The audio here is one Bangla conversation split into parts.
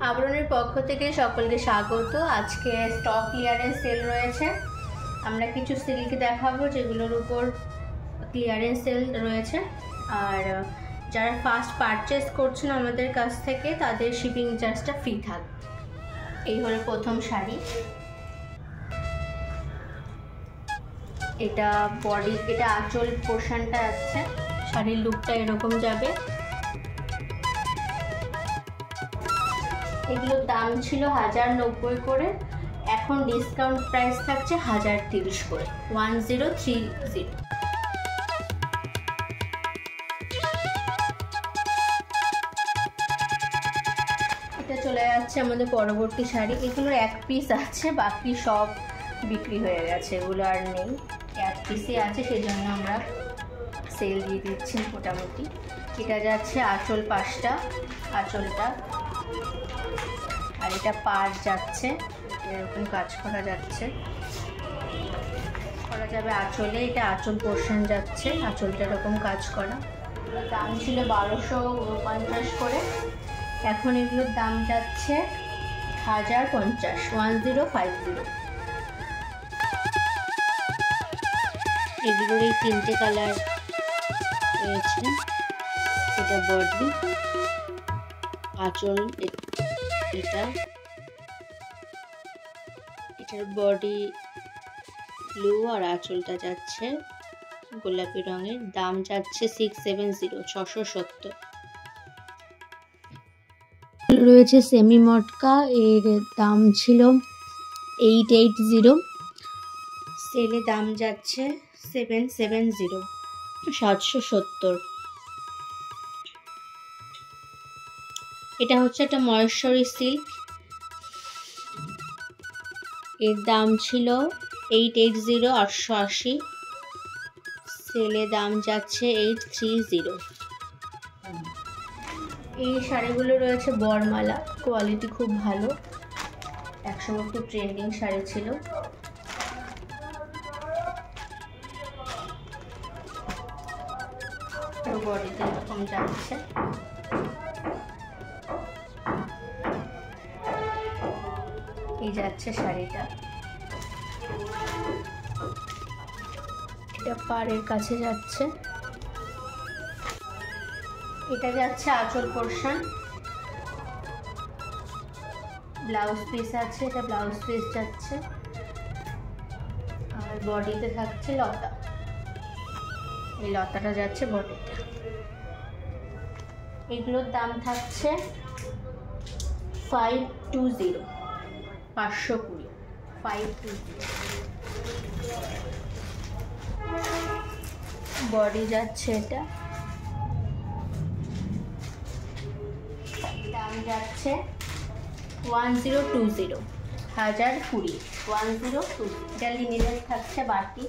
আবরণের পক্ষ থেকে সকলকে স্বাগত। আজকে স্টক ক্লিয়ারেন্স সেল রয়েছে। আমরা কিছু সিল্ক দেখাবো যেগুলোর উপর ক্লিয়ারেন্স সেল রয়েছে, আর যারা ফার্স্ট পারচেস করছেন আমাদের কাছ থেকে তাদের শিপিং চার্জটা ফ্রি থাকবে। এই হলো প্রথম শাড়ি। এটা বডি, এটা আঁচল পোর্শনটা আছে। শাড়ির লুকটা এরকম যাবে। এগুলোর দাম ছিল 1090 করে, এখন ডিসকাউন্ট প্রাইস থাকছে 1030 করে, 1030। এটা চলে যাচ্ছে আমাদের পরবর্তী শাড়ি। এগুলোর এক পিস আছে, বাকি সব বিক্রি হয়ে গেছে, এগুলো আর নেই। এক পিসই আছে, সেই জন্য আমরা সেল দিয়ে দিচ্ছি মোটামুটি। এটা যাচ্ছে আঁচল পাশটা, আঁচলটা, আর এটা পাড় যাচ্ছে, এরকম কাজ করা যাচ্ছে, করা যাবে আঁচলে। এটা আঁচল পোর্শন যাচ্ছে, আঁচলটা এরকম কাজ করা। দাম ছিল 1250 করে, এখন এগুলোর দাম যাচ্ছে 1050, 1050। এগুলোর এই তিনটে কালার রয়েছে। এটা বডি, আঁচল, এটার বডি ব্লু আর আঁচলটা যাচ্ছে গোলাপি রঙের। দাম যাচ্ছে 670, 670। রয়েছে সেমি মটকা, এর দাম ছিল 880, সেলে দাম যাচ্ছে 770, 770। এটা হচ্ছে একটা মহেশ্বরী সিল্ক, এর দাম ছিল 880, 880, সেলে দাম যাচ্ছে 830। এই শাড়িগুলো রয়েছে বরমালা, কোয়ালিটি খুব ভালো, একসময় খুব ট্রেন্ডিং শাড়ি ছিল। বডিতে এরকম যাচ্ছে। এই যাচ্ছে শাড়িটা, এটা পাড়ের কাছে যাচ্ছে। এটা যাচ্ছে আঁচল পোর্শন, ব্লাউজ পিস আছে, এটা ব্লাউজ পিস যাচ্ছে, আর বডিতে থাকছে লতা, এই লতাটা যাচ্ছে বডিতে। এগুলোর দাম থাকছে 520, 520, 520। বডি যাচ্ছে, এটা দাম যাচ্ছে 1020, 1020, 1020। এটা লিনেনের থাকছে বাটি।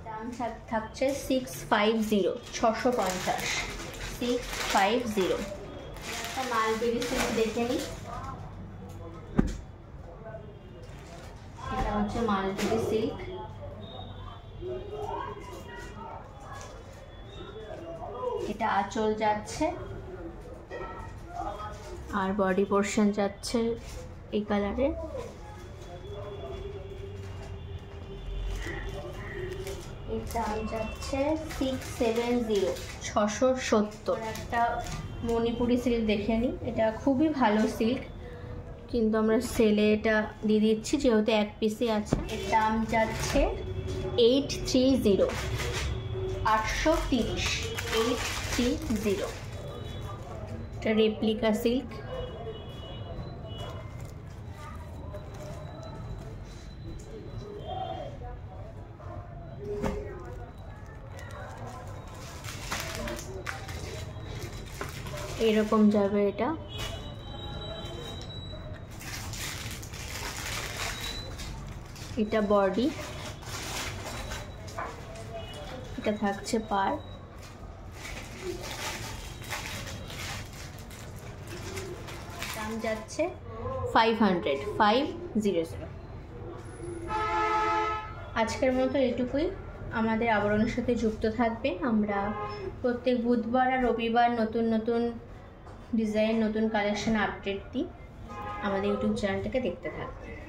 দাম থাকছে 650, 650, 650। মালবেরি সিল্ক দেখে নিই। এটা হচ্ছে মালবেরি সিল্ক, এটা আঁচল যাচ্ছে আর বডি পোর্শন যাচ্ছে এই কালারে। এর দাম যাচ্ছে 670, 670। একটা মণিপুরি সিল্ক দেখে নিই, এটা খুবই ভালো সিল্ক, কিন্তু আমরা সেলে এটা দিয়ে দিচ্ছি যেহেতু এক পিসই আছে। এর দাম যাচ্ছে 830, 830, 830। এটা রেপ্লিকা সিল্ক। এরকম যাবে এটা। এটা বডি, এটা থাকছে পাড়। দাম যাচ্ছে 500, 500। আজকের মতো এটুকুই। আমাদের আবরণের সাথে যুক্ত থাকবেন। আমরা প্রত্যেক বুধবার আর রবিবার নতুন নতুন ডিজাইন, নতুন কালেকশন আপডেট দিই। আমাদের ইউটিউব চ্যানেলটাকে দেখতে থাকবেন।